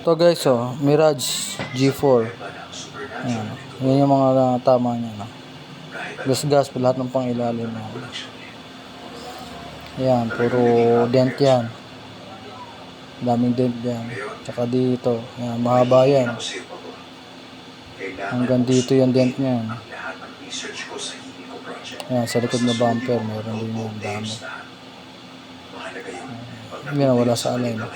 To guys, oh, Mirage G4. Ayan. Yan yung mga tama niya. No? Gas-gas, lahat ng pang ilalim. Ayan, puro dent yan. Daming dent yan. Tsaka dito. Ayan, mahaba yan. Hanggang dito yung dent niya. Ayan, sa likod na bumper, meron din yung dami. Ayan, wala sa alay. No?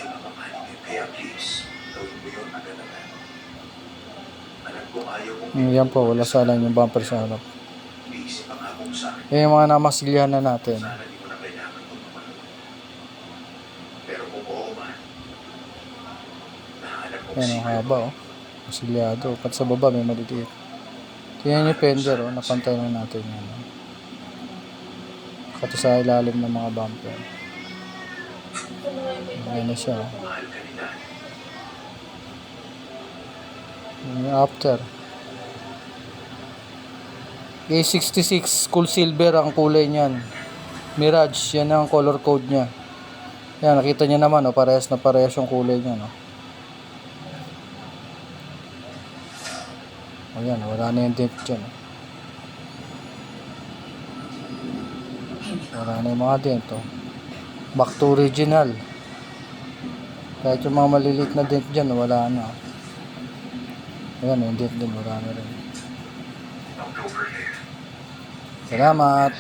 Yan po, wala sa alay yung bumper sa harap. Yan yung mga namasilyahan na natin. Yan ang haba, oh. Masilyado. Pat sa baba may maliliit. Tingnan yung fender, oh. Napantay na natin yan. Oh. Kato sa ilalim ng mga bumper. Ayan na siya, oh. Yung after. A66 cool silver ang kulay niyan. Mirage, yan ang color code niya. Yan, nakita niyo naman, oh, parehas na parehas yung kulay niya, no. Ayan, wala na yung dent dyan. Wala na yung mga dent, oh. Back to original. Kahit yung mga maliliit na dent dyan, wala na. Ayan, yung dent din, wala na rin. Salamat.